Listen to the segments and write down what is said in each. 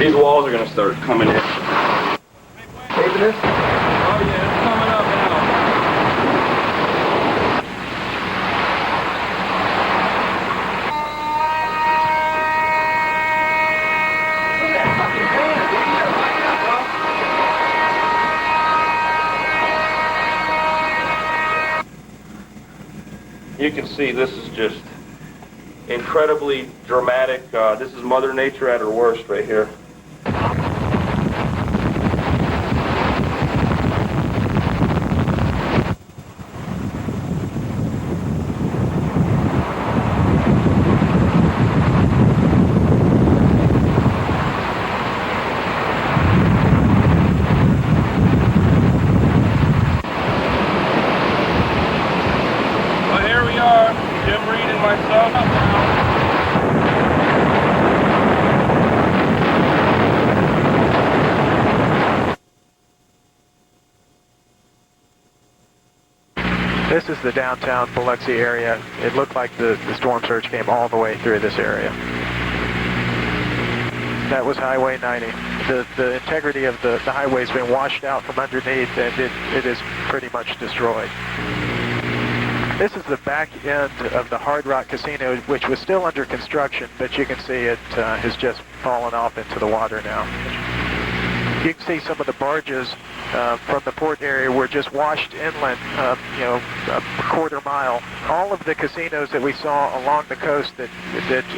These walls are going to start coming in. Saving this? Oh yeah, it's coming up now. Look at that fucking fan, dude. You gotta find out, bro. You can see this is just incredibly dramatic. This is Mother Nature at her worst right here. This is the downtown Biloxi area. It looked like the storm surge came all the way through this area. That was Highway 90. The integrity of the highway's been washed out from underneath, and it is pretty much destroyed. This is the back end of the Hard Rock Casino, which was still under construction, but you can see it has just fallen off into the water now. You can see some of the barges from the port area were just washed inland, a quarter mile. All of the casinos that we saw along the coast that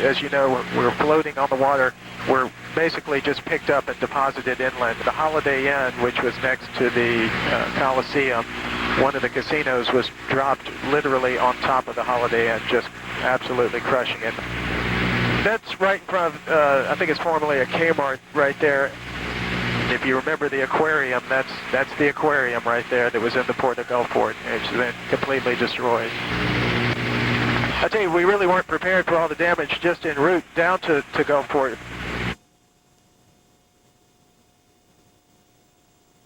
as you know, were floating on the water were basically just picked up and deposited inland. The Holiday Inn, which was next to the Coliseum, one of the casinos was dropped literally on top of the Holiday Inn, just absolutely crushing it. That's right in front of, I think it's formerly a Kmart right there. If you remember the aquarium, that's the aquarium right there that was in the port of Gulfport. It's been completely destroyed. I tell you, we really weren't prepared for all the damage just en route down to Gulfport.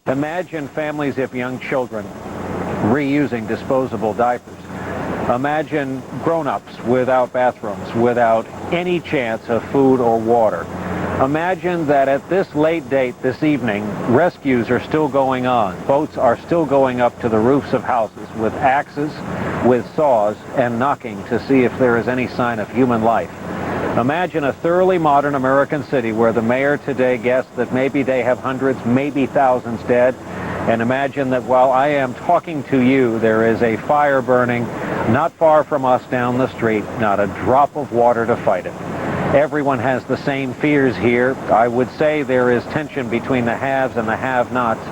Imagine families of young children reusing disposable diapers. Imagine grown-ups without bathrooms, without any chance of food or water. Imagine that at this late date this evening, rescues are still going on. Boats are still going up to the roofs of houses with axes, with saws, and knocking to see if there is any sign of human life. Imagine a thoroughly modern American city where the mayor today guessed that maybe they have hundreds, maybe thousands dead. And imagine that while I am talking to you, there is a fire burning not far from us down the street, not a drop of water to fight it. Everyone has the same fears here. I would say there is tension between the haves and the have-nots.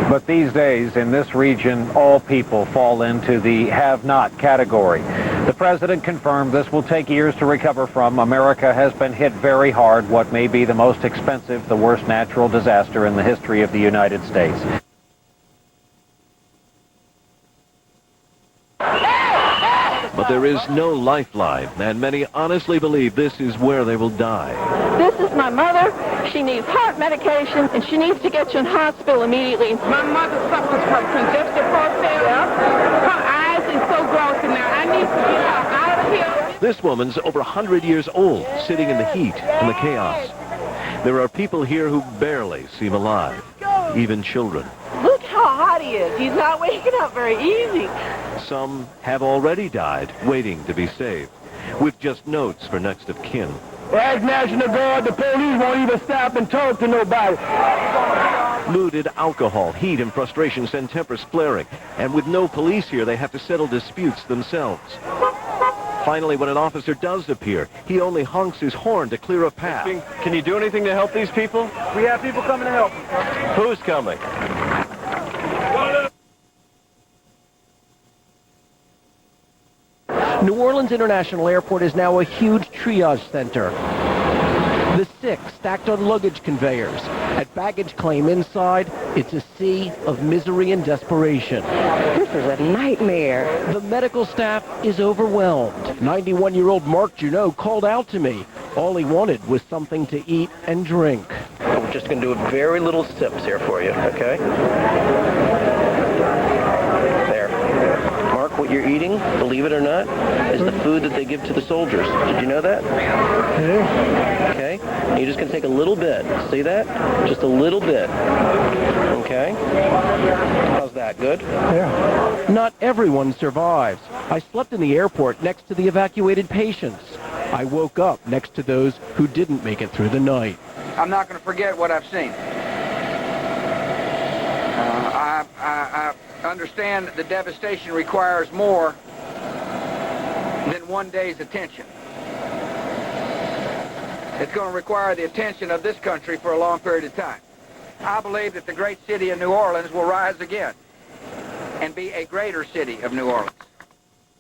But these days, in this region, all people fall into the have-not category. The president confirmed this will take years to recover from. America has been hit very hard, what may be the most expensive, the worst natural disaster in the history of the United States. But there is no lifeline, and many honestly believe this is where they will die. This is my mother. She needs heart medication, and she needs to get you in hospital immediately. My mother suffers from congestive heart failure. Her eyes are so broken now. I need to get her out of here. This woman's over 100 years old, sitting in the heat and the chaos. There are people here who barely seem alive, even children. Look how hot he is. He's not waking up very easy. Some have already died, waiting to be saved, with just notes for next of kin. As National Guard, the police won't even stop and talk to nobody. Looted alcohol, heat, and frustration send tempers flaring, and with no police here, they have to settle disputes themselves. Finally, when an officer does appear, he only honks his horn to clear a path. Can you do anything to help these people? We have people coming to help us. Who's coming? New Orleans International Airport is now a huge triage center. The sick stacked on luggage conveyors. At baggage claim inside, it's a sea of misery and desperation. This is a nightmare. The medical staff is overwhelmed. 91-year-old Mark Junot called out to me. All he wanted was something to eat and drink. We're just going to do very little sips here for you, okay? There. Mark, you're eating, believe it or not, is the food that they give to the soldiers. Did you know that? Yeah. Okay? And you're just going to take a little bit. See that? Just a little bit. Okay? How's that? Good? Yeah. Not everyone survives. I slept in the airport next to the evacuated patients. I woke up next to those who didn't make it through the night. I'm not going to forget what I've seen. I understand that the devastation requires more than one day's attention. It's going to require the attention of this country for a long period of time. I believe that the great city of New Orleans will rise again and be a greater city of New Orleans.